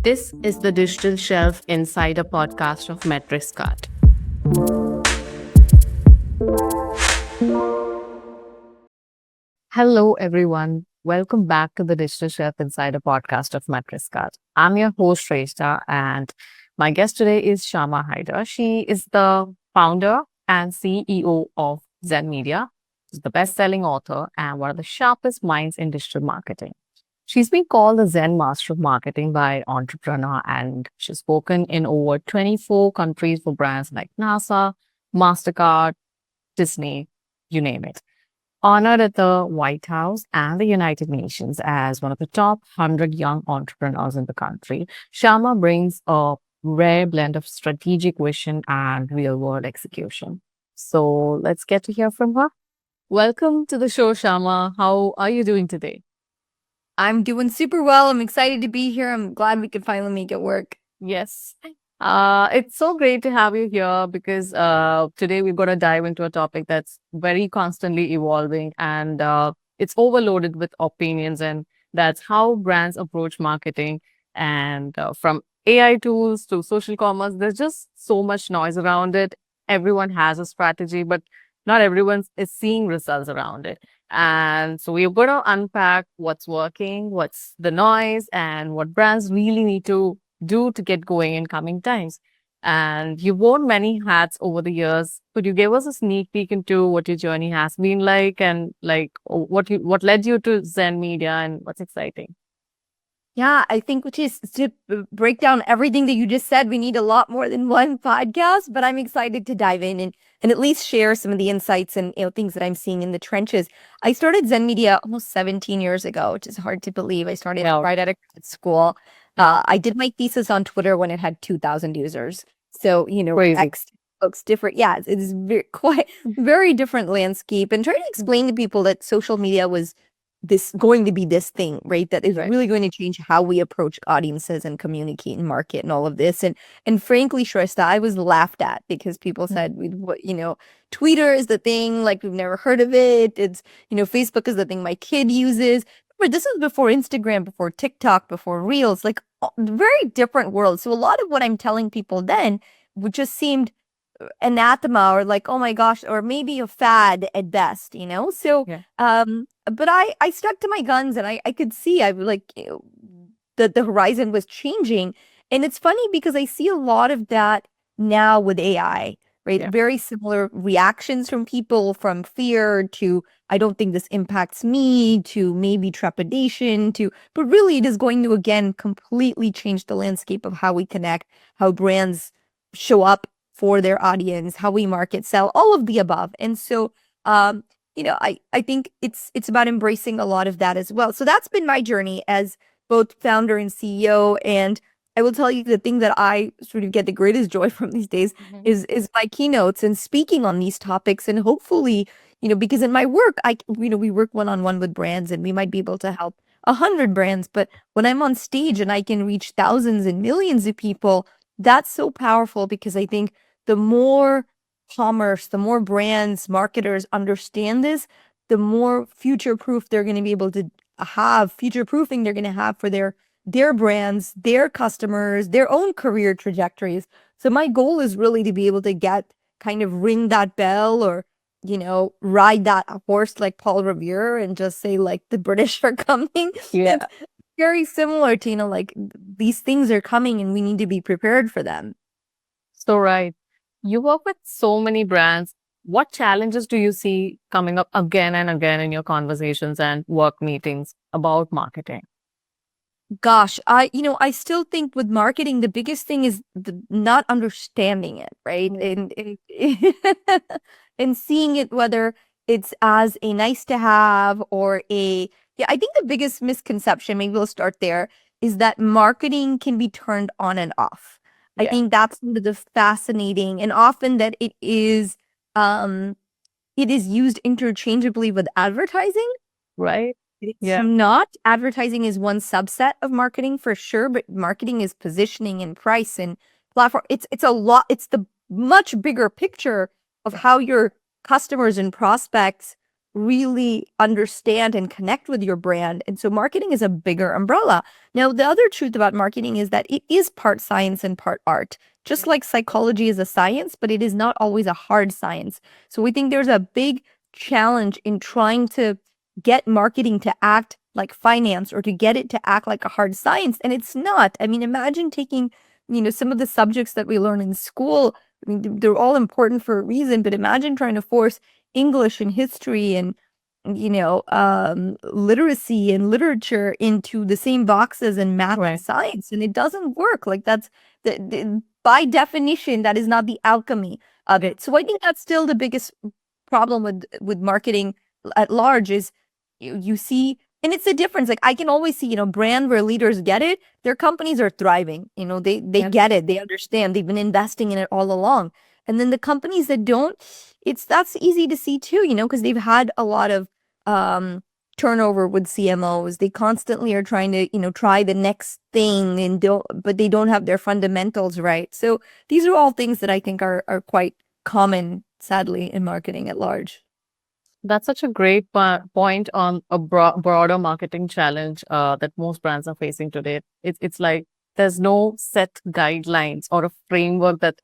This is the Digital Shelf Insider podcast of MetricsCart. Hello, everyone. Welcome back to the Digital Shelf Insider podcast of MetricsCart. I'm your host, Shreshta, and my guest today is Shama Hyder. She is the founder and CEO of Zen Media. She's the best-selling author and one of the sharpest minds in digital marketing. She's been called the Zen Master of Marketing by Entrepreneur, and she's spoken in over 24 countries for brands like NASA, MasterCard, Disney, you name it. Honored at the White House and the United Nations as one of the top 100 young entrepreneurs in the country, Shama brings a rare blend of strategic vision and real world execution. So let's get to hear from her. Welcome to the show, Shama. How are you doing today? I'm doing super well. I'm excited to be here. I'm glad we could finally make it work. Yes. It's so great to have you here because today we're going to dive into a topic that's very constantly evolving and it's overloaded with opinions, and that's how brands approach marketing. And from AI tools to social commerce, there's just so much noise around it. Everyone has a strategy, but not everyone is seeing results around it. And so we're going to unpack what's working, what's the noise, and what brands really need to do to get going in coming times. And you've worn many hats over the years. Could you give us a sneak peek into what your journey has been like, and what led you to Zen Media and what's exciting? Yeah, I think which is to break down everything that you just said, we need a lot more than one podcast, but I'm excited to dive in and at least share some of the insights and things that I'm seeing in the trenches. I started Zen Media almost 17 years ago, which is hard to believe. I started right out of grad school. I did my thesis on Twitter when it had 2,000 users. So, Crazy. X looks different. Yeah, it's very different landscape. And trying to explain to people that social media was going to be this thing, right? That is really going to change how we approach audiences and communicate and market and all of this. And frankly, Shrestha, I was laughed at because people said, Twitter is the thing, like we've never heard of it. It's, Facebook is the thing my kid uses. But this was before Instagram, before TikTok, before Reels, like very different world. So a lot of what I'm telling people then just seemed anathema or like, oh my gosh, or maybe a fad at best, So, but I stuck to my guns and I could see that the horizon was changing. And it's funny because I see a lot of that now with AI, right? Yeah. Very similar reactions from people, from fear to I don't think this impacts me to maybe trepidation but really it is going to again completely change the landscape of how we connect, how brands show up for their audience, how we market, sell, all of the above. And so, I think it's about embracing a lot of that as well. So that's been my journey as both founder and CEO. And I will tell you the thing that I sort of get the greatest joy from these days is my keynotes and speaking on these topics. And hopefully, because in my work, we work one-on-one with brands and we might be able to help 100 brands. But when I'm on stage and I can reach thousands and millions of people, that's so powerful because I think the more commerce, the more brands, marketers understand this, the more future-proof they're going to be able to have, future-proofing they're going to have for their brands, their customers, their own career trajectories. So my goal is really to be able to ring that bell or, ride that horse like Paul Revere and just say like the British are coming. Yeah. It's very similar to, like these things are coming and we need to be prepared for them. So, right. You work with so many brands. What challenges do you see coming up again and again in your conversations and work meetings about marketing? Gosh, I still think with marketing, the biggest thing is not understanding it, right? And seeing it, whether it's as a nice to have or I think the biggest misconception, maybe we'll start there, is that marketing can be turned on and off. I think that's one of the fascinating, and often that it is used interchangeably with advertising. Right. It's not. Advertising is one subset of marketing for sure, but marketing is positioning and price and platform. It's a lot. It's the much bigger picture of how your customers and prospects really understand and connect with your brand. And so marketing is a bigger umbrella. Now, the other truth about marketing is that it is part science and part art. Just like psychology is a science, but it is not always a hard science. So we think there's a big challenge in trying to get marketing to act like finance or to get it to act like a hard science. And it's not. I mean, imagine taking, some of the subjects that we learn in school. I mean, they're all important for a reason, but imagine trying to force English and history and literacy and literature into the same boxes and math and science, and it doesn't work. Like that's by definition, that is not the alchemy of it. So I think that's still the biggest problem with marketing at large is you see, and it's the difference. Like I can always see, brand where leaders get it, their companies are thriving. They get it, they understand, they've been investing in it all along. And then the companies that don't, that's easy to see too, because they've had a lot of turnover with CMOs. They constantly are trying to, try the next thing but they don't have their fundamentals right. So these are all things that I think are quite common, sadly, in marketing at large. That's such a great point on a broader marketing challenge that most brands are facing today. It's like there's no set guidelines or a framework that,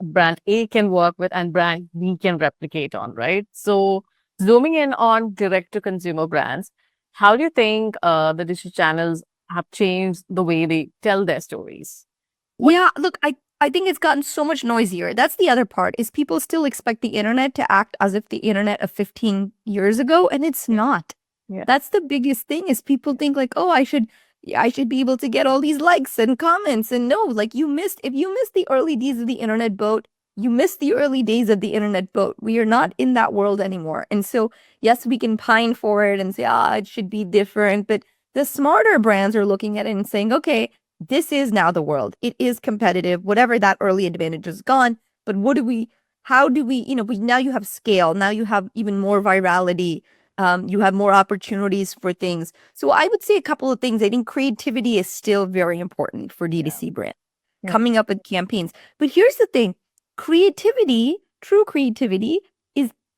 brand A can work with and brand B can replicate on, right? So zooming in on direct to consumer brands, how do you think the digital channels have changed the way they tell their stories? Yeah, look, I think it's gotten so much noisier. That's the other part, is people still expect the internet to act as if the internet of 15 years ago, and it's not. Yeah. That's the biggest thing, is people think like, oh, I should be able to get all these likes and comments. And no, like if you missed the early days of the internet boat, you missed the early days of the internet boat. We are not in that world anymore. And so, yes, we can pine for it and say, it should be different. But the smarter brands are looking at it and saying, okay, this is now the world. It is competitive. Whatever that early advantage is gone. But how do we, now you have scale. Now you have even more virality. You have more opportunities for things. So I would say a couple of things. I think creativity is still very important for D2C brands, coming up with campaigns. But here's the thing. Creativity, true creativity,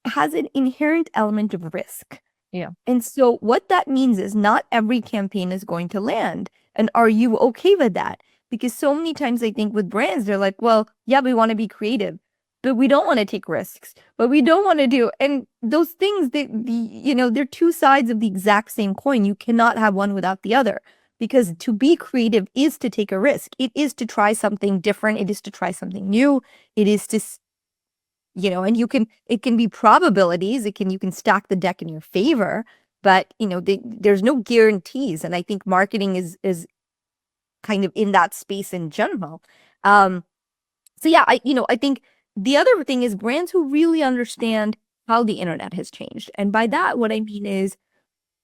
has an inherent element of risk. Yeah. And so what that means is not every campaign is going to land. And are you okay with that? Because so many times I think with brands, they're like, well, yeah, we want to be creative, but we don't want to take risks, but we don't want to do. And those things, they're two sides of the exact same coin. You cannot have one without the other, because to be creative is to take a risk. It is to try something different. It is to try something new. It is to, and it can be probabilities. You can stack the deck in your favor, but there's no guarantees. And I think marketing is kind of in that space in general. So yeah, I think the other thing is brands who really understand how the internet has changed. And by that, what I mean is,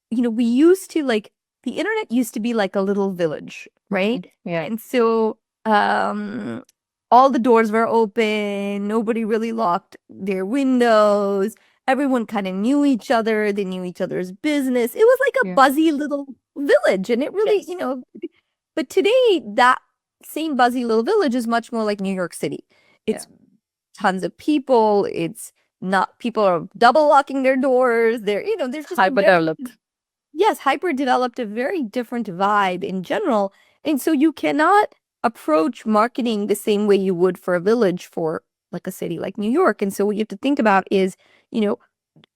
we used to the internet used to be like a little village, right? Yeah. And so all the doors were open. Nobody really locked their windows. Everyone kind of knew each other. They knew each other's business. It was like a buzzy little village. And it really, but today that same buzzy little village is much more like New York City. It's tons of people. It's not, people are double locking their doors. There's just hyper developed. Yes, hyper developed, a very different vibe in general. And so you cannot approach marketing the same way you would for a village for like a city like New York. And so what you have to think about is,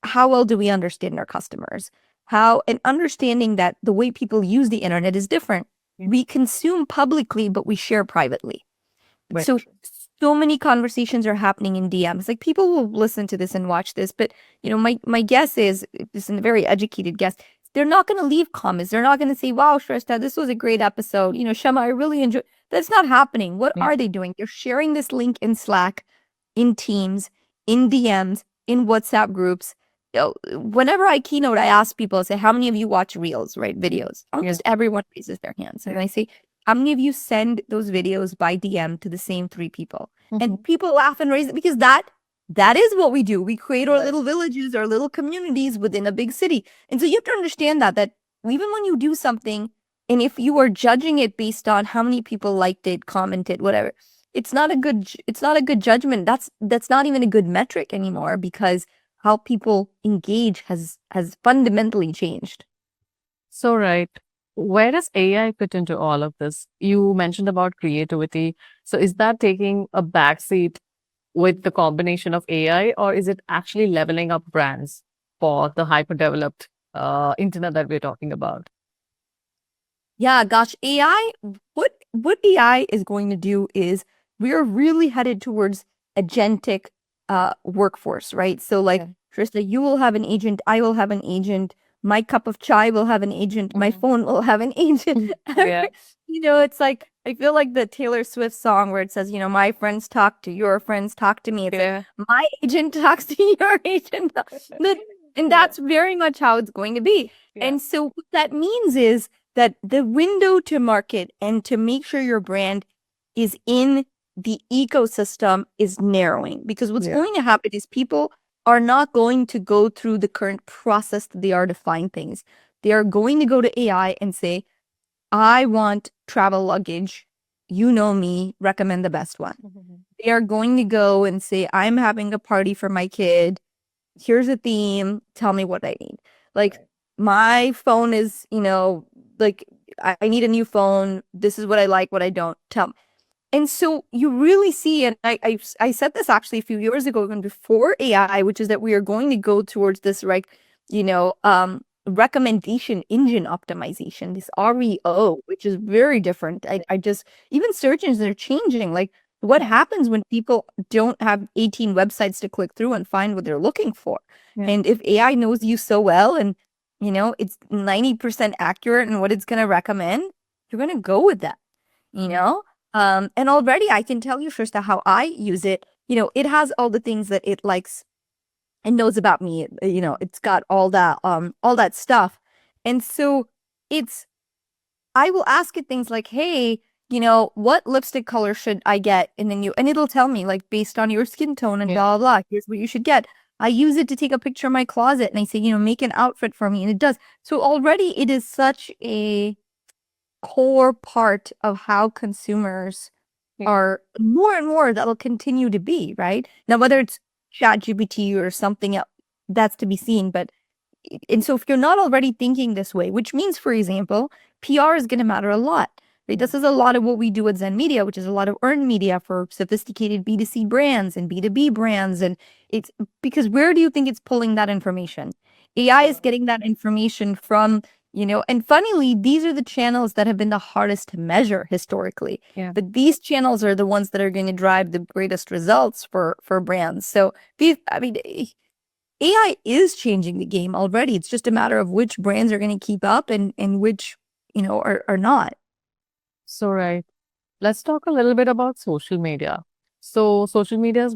how well do we understand our customers? And understanding that the way people use the internet is different. We consume publicly, but we share privately. Right. So many conversations are happening in DMs. Like people will listen to this and watch this, but my guess is, this is a very educated guess, they're not going to leave comments. They're not going to say, wow, Shrestha, this was a great episode. Shama, I really enjoyed. That's not happening. What are they doing? They're sharing this link in Slack, in Teams, in DMs, in WhatsApp groups. Whenever I keynote, I ask people, I say, how many of you watch Reels, right? Videos. Almost everyone raises their hands. And I say, how many of you send those videos by DM to the same 3 people? And people laugh and raise it, because that is what we do. We create our little villages, our little communities within a big city. And so you have to understand that even when you do something, and if you are judging it based on how many people liked it, commented, whatever, it's not a good judgment. That's not even a good metric anymore, because how people engage has fundamentally changed. So, right. Where does AI fit into all of this? You mentioned about creativity. So, is that taking a backseat with the combination of AI, or is it actually leveling up brands for the hyper developed internet that we're talking about? Yeah, gosh, AI, what AI is going to do is we're really headed towards agentic workforce, right? So like Yeah. Shrestha, you will have an agent, I will have an agent, my cup of chai will have an agent, my phone will have an agent. Yeah. It's like I feel like the Taylor Swift song where it says, my friends talk to your friends talk to me. It's Yeah. like my agent talks to your agent. And Yeah. that's very much how it's going to be. Yeah. And so what that means is that the window to market and to make sure your brand is in the ecosystem is narrowing, because what's Yeah. going to happen is people are not going to go through the current process that they are to find things. They are going to go to AI and say, I want travel luggage. You know me, recommend the best one. They are going to go and say, I'm having a party for my kid. Here's a theme. Tell me what I need. Like, my phone is, like, I need a new phone. This is what I like, what I don't. Tell me. And so you really see, and I said this actually a few years ago, even before AI, which is that we are going to go towards this, like, recommendation engine optimization, this REO, which is very different. I just, even search engines are changing. Like, what happens when people don't have 18 websites to click through and find what they're looking for? Yeah. And if AI knows you so well and, it's 90% accurate in what it's going to recommend, you're going to go with that, you know? And already I can tell you, Shrestha, how I use it. It has all the things that it likes and knows about me. It's got all that stuff. And so it's I will ask it things like, hey, what lipstick color should I get? And it'll tell me, like, based on your skin tone and Yeah. blah blah blah, here's what you should get. I use it to take a picture of my closet and I say, make an outfit for me, and it does. So already it is such a core part of how consumers Yeah. are more and more that'll continue to be, right? Now, whether it's ChatGPT or something else, that's to be seen. And so if you're not already thinking this way, which means, for example, PR is going to matter a lot. Right? This is a lot of what we do at Zen Media, which is a lot of earned media for sophisticated B2C brands and B2B brands. And it's because where do you think it's pulling that information? AI is getting that information from, and funnily, these are the channels that have been the hardest to measure historically. Yeah. But these channels are the ones that are going to drive the greatest results for brands. So AI is changing the game already. It's just a matter of which brands are going to keep up and which, are not. So, right. Let's talk a little bit about social media. So, social media has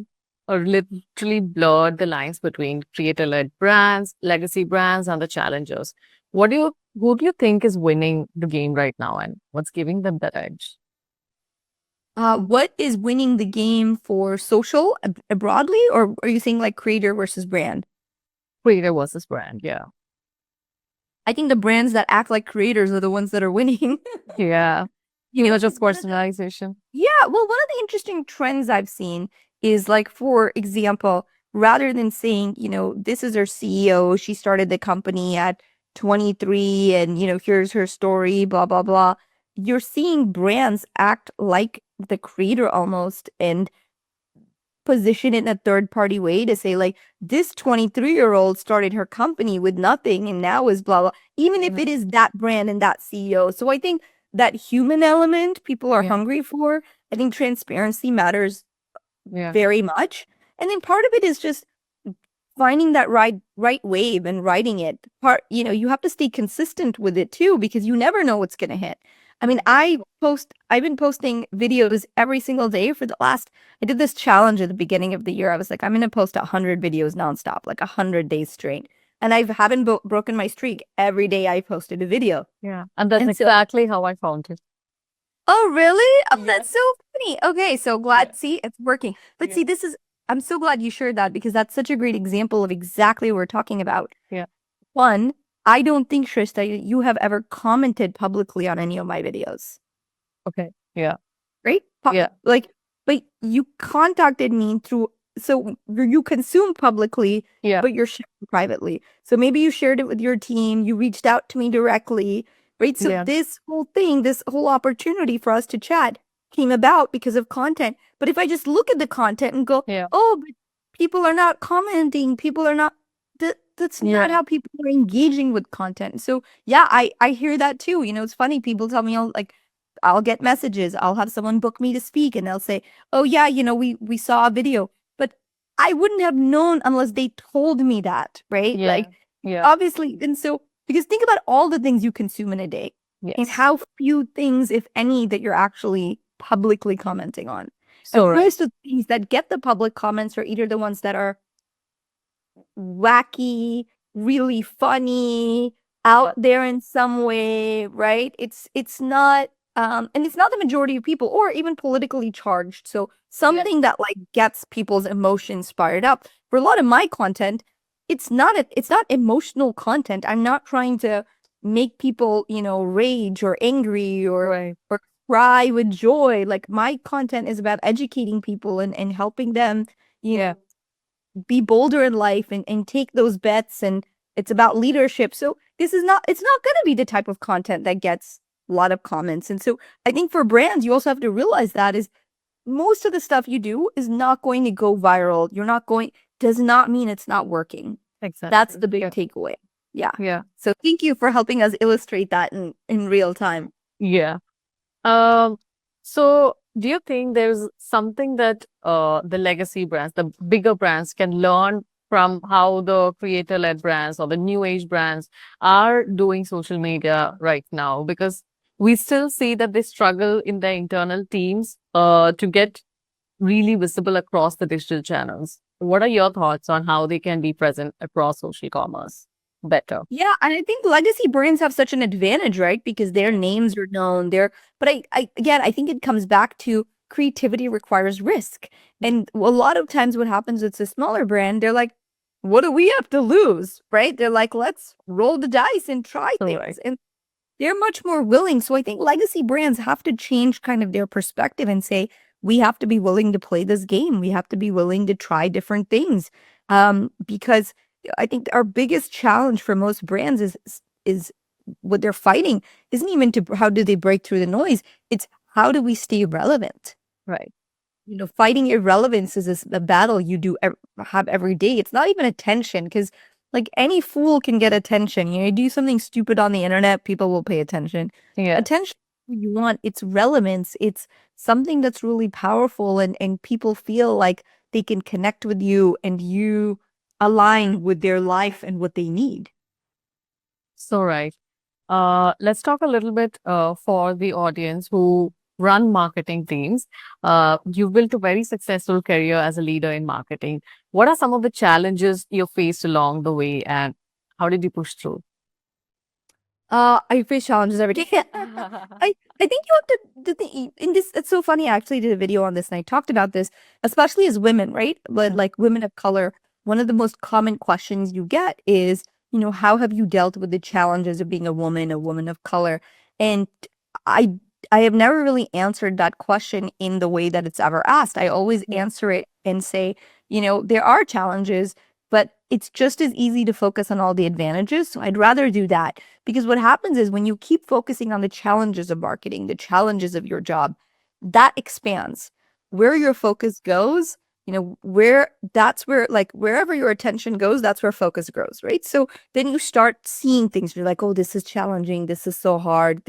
literally blurred the lines between creator-led brands, legacy brands, and the challengers. Who do you think is winning the game right now, and what's giving them that edge? What is winning the game for social broadly, or are you saying like creator versus brand? Creator versus brand, yeah. I think the brands that act like creators are the ones that are winning. Yeah. Just personalization. Yeah, well, one of the interesting trends I've seen is, like, for example, rather than saying, this is our CEO, she started the company at 23 and, here's her story, blah, blah, blah. You're seeing brands act like the creator almost and position it in a third party way to say, like, this 23-year-old started her company with nothing and now is blah blah, even if it is that brand and that CEO. So I think that human element people are Yeah. hungry for. I think transparency matters Yeah. very much. And then part of it is just finding that right wave and riding it. You have to stay consistent with it too, because you never know what's going to hit. I mean, I've been posting videos every single day for I did this challenge at the beginning of the year. I was like, I'm going to post 100 videos nonstop, like 100 days straight. And I haven't broken my streak. Every day I posted a video. Yeah. And that's And so, exactly how I found it. oh, really? Oh, Yeah. that's so funny. Okay, so glad. Yeah. See, it's working. But Yeah. see, I'm so glad you shared that, because that's such a great example of exactly what we're talking about. Yeah. One, I don't think, Shrestha, you have ever commented publicly on any of my videos, Okay. Yeah. right? Yeah. Like, but you contacted me through so you consume publicly, Yeah. but you're sharing privately. So maybe you shared it with your team, you reached out to me directly, right? So Yeah. this whole thing, this whole opportunity for us to chat came about because of content. But if I just look at the content and go, Yeah. oh, but people are not commenting, people are not, that's not Yeah. how people are engaging with content. So yeah, I hear that too. You know, it's funny. People tell me, oh, like, I'll get messages. I'll have someone book me to speak, and they'll say, "Oh yeah, you know, we saw a video," but I wouldn't have known unless they told me that, right? Yeah. Like, Yeah. obviously, and so because think about all the things you consume in a day, and Yes. how few things, if any, that you're actually publicly commenting on. And So right. most of the things that get the public comments are either the ones that are wacky, really funny, out there in some way, right? It's not and it's not the majority of people or even politically charged. So something that like gets people's emotions fired up. For a lot of my content, it's not emotional content. I'm not trying to make people, you know, rage or angry Right. or cry with joy. Like my content is about educating people and helping them, you Yeah. know, be bolder in life and take those bets, and it's about leadership. So it's not going to be the type of content that gets a lot of comments. And so I think for brands you also have to realize that is most of the stuff you do is not going to go viral. You're not going Does not mean it's not working. That's Exactly. the big Yeah. takeaway. Yeah. Yeah. So thank you for helping us illustrate that in real time. Yeah. Um, so do you think there's something that the legacy brands, the bigger brands can learn from how the creator-led brands or the new age brands are doing social media right now? Because we still see that they struggle in their internal teams to get really visible across the digital channels. What are your thoughts on how they can be present across social commerce better? Yeah, and I think legacy brands have such an advantage, right? Because their names are known. But I again, I think it comes back to creativity requires risk. And a lot of times what happens, it's a smaller brand, they're like, what do we have to lose? Right? They're like, let's roll the dice and try Right. things. And they're much more willing. So I think legacy brands have to change kind of their perspective and say, we have to be willing to play this game. We have to be willing to try different things. Because I think our biggest challenge for most brands is what they're fighting isn't even to how do they break through the noise. It's how do we stay relevant? Right. You know, fighting irrelevance is a battle you have every day. It's not even attention because, like, any fool can get attention. You know, you do something stupid on the internet, people will pay attention. Yeah. Attention, you want it's relevance. It's something that's really powerful, and people feel like they can connect with you and you align with their life and what they need. So right. Let's talk a little bit for the audience who run marketing teams. You've built a very successful career as a leader in marketing. What are some of the challenges you faced along the way, and how did you push through? I face challenges every day. I think you have to in this. It's so funny. I actually did a video on this, and I talked about this, especially as women, right? But like women of color, one of the most common questions you get is, you know, how have you dealt with the challenges of being a woman of color? And I I have never really answered that question in the way that it's ever asked. I always Yeah. answer it and say, you know, there are challenges, but it's just as easy to focus on all the advantages. So I'd rather do that. Because what happens is when you keep focusing on the challenges of marketing, the challenges of your job, that expands. Where your focus goes, you know, where that's where, like, wherever your attention goes, that's where focus grows, right? So then you start seeing things. You're like, oh, this is challenging. This is so hard.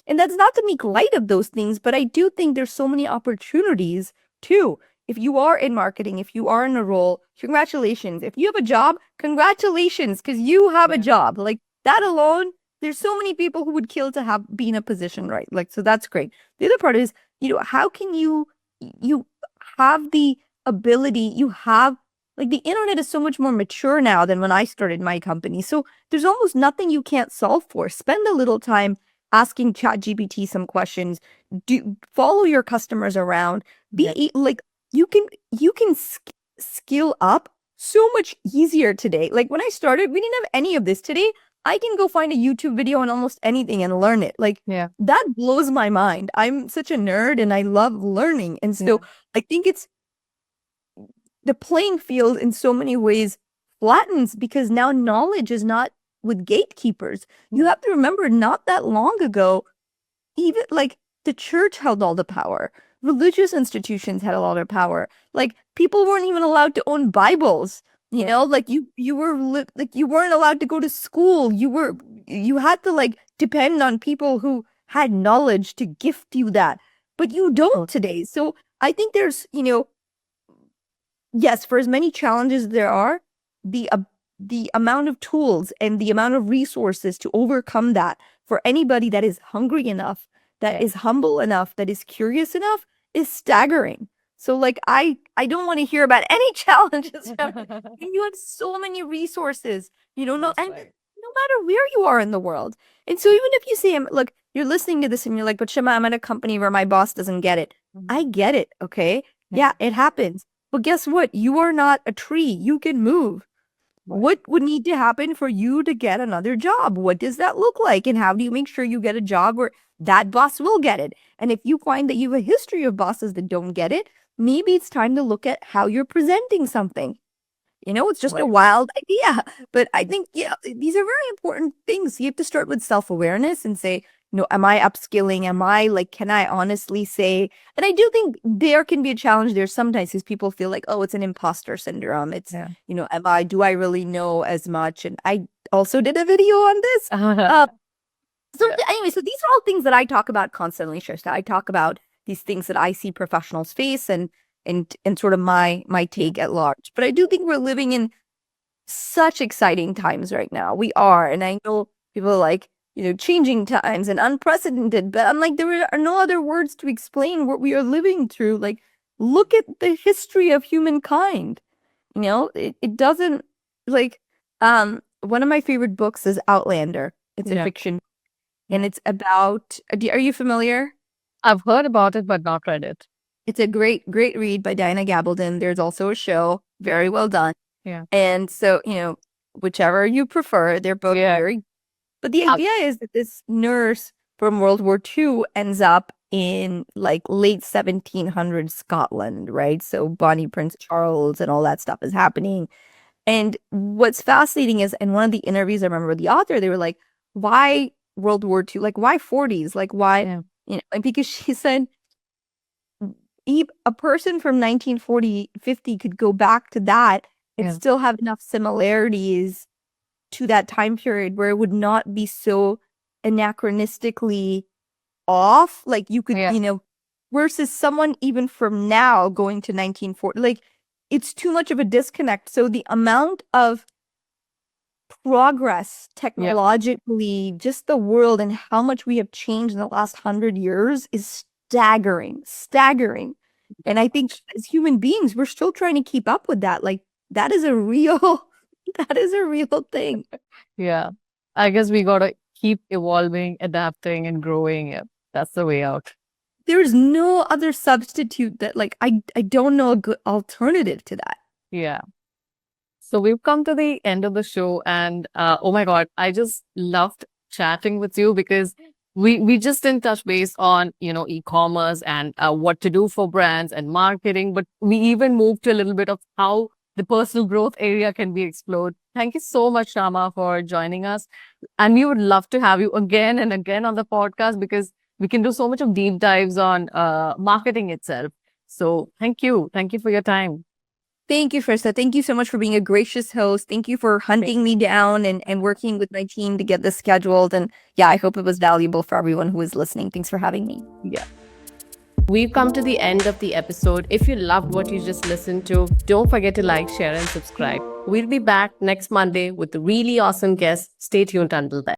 And that's not to make light of those things, but I do think there's so many opportunities too. If you are in marketing, if you are in a role, congratulations. If you have a job, congratulations, because you have a Yeah. job. Like, that alone, there's so many people who would kill to be in a position, right? Like, so that's great. The other part is, you know, how can you have the ability, you have, like, the internet is so much more mature now than when I started my company. So there's almost nothing you can't solve for. Spend a little time asking ChatGPT some questions. Do follow your customers around. Yeah. Like, you can skill up so much easier today. Like, when I started, we didn't have any of this. Today, I can go find a YouTube video on almost anything and learn it. Like, Yeah. that blows my mind. I'm such a nerd and I love learning. And Yeah. so I think it's the playing field in so many ways flattens because now knowledge is not with gatekeepers. You have to remember, not that long ago, even like the church held all the power. Religious institutions had a lot of power. Like people weren't even allowed to own Bibles. You know, like you were like you weren't allowed to go to school. You had to like depend on people who had knowledge to gift you that. But you don't today. So I think there's, yes, for as many challenges there are, the amount of tools and the amount of resources to overcome that for anybody that is hungry enough, that is humble enough, that is curious enough, is staggering. So like I don't want to hear about any challenges. And you have so many resources, no matter where you are in the world. And so even if you say, look, you're listening to this and you're like, but Shama, I'm at a company where my boss doesn't get it. I get it. Okay. Yeah, it happens. But guess what? You are not a tree. You can move. What would need to happen for you to get another job? What does that look like? And how do you make sure you get a job where that boss will get it? And if you find that you have a history of bosses that don't get it, maybe it's time to look at how you're presenting something. It's just a wild idea. But I think, these are very important things. You have to start with self-awareness and say, am I upskilling? Am I like, can I honestly say, and I do think there can be a challenge there sometimes because people feel like, oh, it's an imposter syndrome. It's, do I really know as much? And I also did a video on this. Anyway, so these are all things that I talk about constantly, Shreshta. I talk about these things that I see professionals face and sort of my take at large. But I do think we're living in such exciting times right now. We are. And I know people are like, changing times and unprecedented, but I'm like, there are no other words to explain what we are living through. Like, look at the history of humankind. It doesn't like, one of my favorite books is Outlander. It's a fiction. And it's about, are you familiar? I've heard about it, but not read it. It's a great, great read by Diana Gabaldon. There's also a show, very well done. Yeah. And so, whichever you prefer, they're both very. But the idea is that this nurse from World War II ends up in like late 1700s Scotland, right? So Bonnie Prince Charles and all that stuff is happening. And what's fascinating is, in one of the interviews, I remember with the author, they were like, why World War II? Like, why 40s? Like, why? And because she said, a person from 1950 could go back to that and still have enough similarities to that time period where it would not be so anachronistically off. Like you could, versus someone even from now going to 1940, like it's too much of a disconnect. So the amount of progress technologically, just the world and how much we have changed in the last 100 years is staggering. And I think as human beings, we're still trying to keep up with that. Like that is a real thing. Yeah. I guess we got to keep evolving, adapting, and growing. Yeah. That's the way out. There is no other substitute that like, I don't know a good alternative to that. Yeah. So we've come to the end of the show and oh my God, I just loved chatting with you because we just didn't touch base on, e-commerce and what to do for brands and marketing, but we even moved to a little bit of how the personal growth area can be explored. Thank you so much, Shama, for joining us. And we would love to have you again and again on the podcast because we can do so much of deep dives on marketing itself. So thank you. Thank you for your time. Thank you, Shreshta. Thank you so much for being a gracious host. Thank you for hunting me down and working with my team to get this scheduled. And yeah, I hope it was valuable for everyone who is listening. Thanks for having me. Yeah. We've come to the end of the episode. If you loved what you just listened to, don't forget to like, share, and subscribe. We'll be back next Monday with a really awesome guest. Stay tuned until then.